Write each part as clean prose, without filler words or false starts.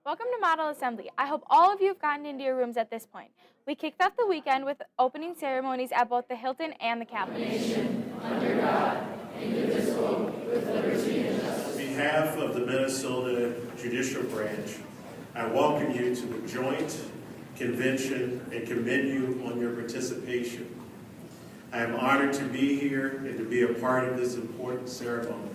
Welcome to Model Assembly. I hope all of you have gotten into your rooms at this point. We kicked off the weekend with opening ceremonies at both the Hilton and the Capitol. Under God, indivisible, with liberty and justice. On behalf of the Minnesota Judicial Branch, I welcome you to the joint convention and commend you on your participation. I am honored to be here and to be a part of this important ceremony.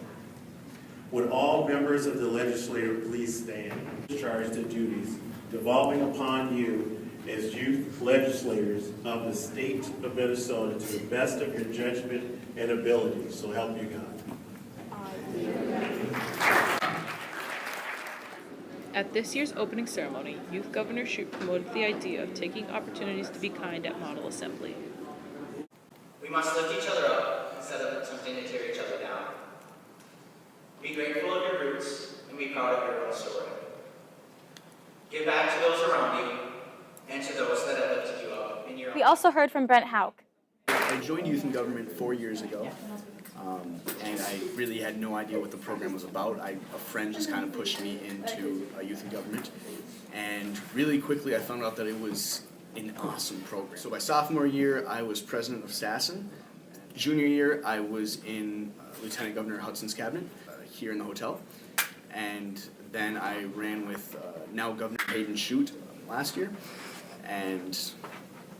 Would all members of the legislature please stand? Discharge the duties devolving upon you as youth legislators of the state of Minnesota to the best of your judgment and ability. So help you God. At this year's opening ceremony, Youth Governor Shute promoted the idea of taking opportunities to be kind at Model Assembly. We must lift each other up instead of attempting to tear each other down. Be grateful of your roots and be proud of your own story. Give back to those around you and to those that have lifted you up in your own. We also heard from Brent Hauck. I joined Youth in Government 4 years ago, and I really had no idea what the program was about. A friend just kind of pushed me into Youth in Government, and really quickly I found out that it was an awesome program. So my sophomore year, I was president of SASN. Junior year, I was in Lieutenant Governor Hudson's cabinet here in the hotel, and then I ran with now Governor Hayden Shute last year, and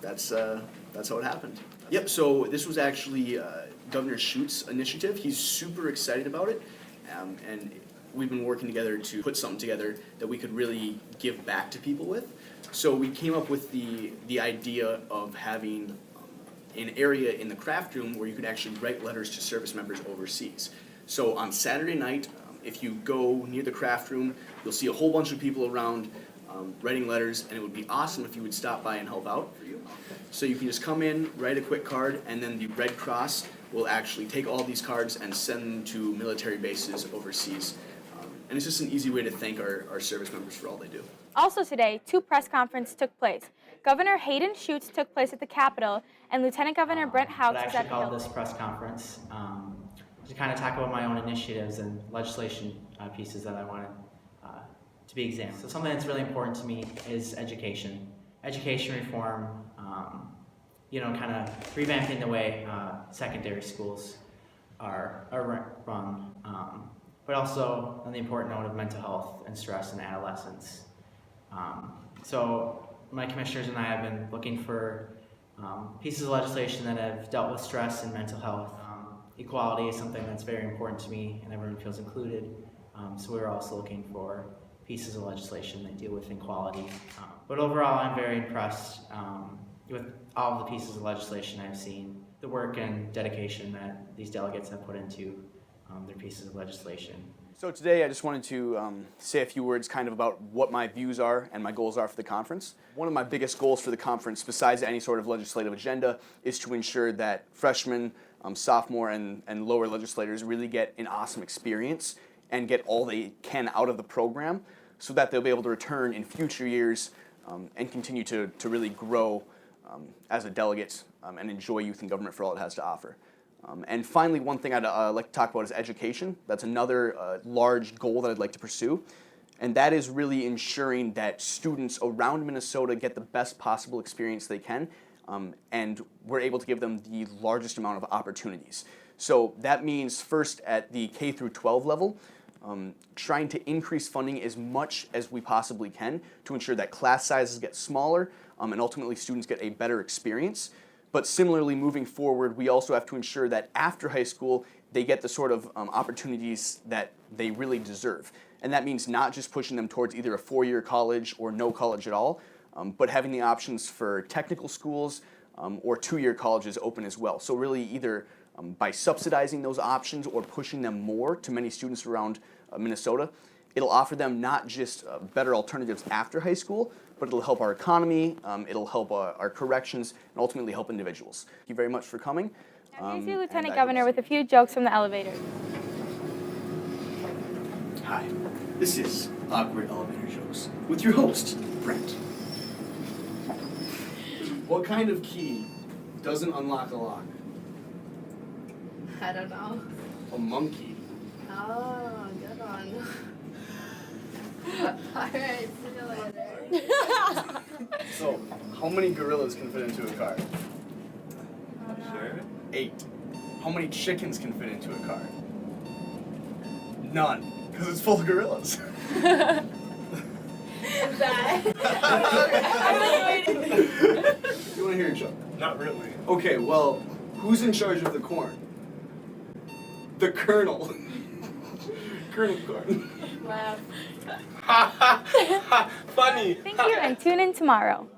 that's how it happened. Yep, so this was actually Governor Schute's initiative. He's super excited about it, and we've been working together to put something together that we could really give back to people with. So we came up with the idea of having an area in the craft room where you could actually write letters to service members overseas. So on Saturday night, if you go near the craft room, you'll see a whole bunch of people around writing letters, and it would be awesome if you would stop by and help out. So you can just come in, write a quick card, and then the Red Cross will actually take all these cards and send them to military bases overseas. And it's just an easy way to thank our service members for all they do. Also today, 2 press conferences took place. Governor Hayden Schute's took place at the Capitol, and Lieutenant Governor Brent Hauck was at the Hill. I actually called this press conference to kind of talk about my own initiatives and legislation pieces that I wanted to be examined. So something that's really important to me is education. Education reform, kind of revamping the way secondary schools are run, but also on the important note of mental health and stress in adolescence. So my commissioners and I have been looking for pieces of legislation that have dealt with stress and mental health. Equality is something that's very important to me, and everyone feels included. So we're also looking for pieces of legislation that deal with equality. But overall, I'm very impressed with all of the pieces of legislation I've seen, the work and dedication that these delegates have put into their pieces of legislation. So today I just wanted to say a few words kind of about what my views are and my goals are for the conference. One of my biggest goals for the conference, besides any sort of legislative agenda, is to ensure that freshmen, sophomore, and lower legislators really get an awesome experience and get all they can out of the program so that they'll be able to return in future years and continue to really grow as a delegate and enjoy youth in government for all it has to offer. And finally, one thing I'd like to talk about is education. That's another large goal that I'd like to pursue. And that is really ensuring that students around Minnesota get the best possible experience they can, and we're able to give them the largest amount of opportunities. So that means first at the K through 12 level, trying to increase funding as much as we possibly can to ensure that class sizes get smaller and ultimately students get a better experience. But similarly, moving forward, we also have to ensure that after high school, they get the sort of opportunities that they really deserve. And that means not just pushing them towards either a 4-year college or no college at all, but having the options for technical schools or 2-year colleges open as well. So really either by subsidizing those options or pushing them more to many students around Minnesota, it'll offer them not just better alternatives after high school, but it'll help our economy, it'll help our corrections, and ultimately help individuals. Thank you very much for coming. Now here's your Lieutenant Governor with a few jokes from the elevator. Hi, this is Awkward Elevator Jokes with your host, Brent. What kind of key doesn't unlock a lock? I don't know. A monkey. Oh, good one. Alright, see you later. So, how many gorillas can fit into a car? Sure. 8. How many chickens can fit into a car? None, because it's full of gorillas. You want to hear a joke? Not really. Okay, well, who's in charge of the corn? The Colonel. Colonel Corn. Laugh. Funny. Thank you, and tune in tomorrow.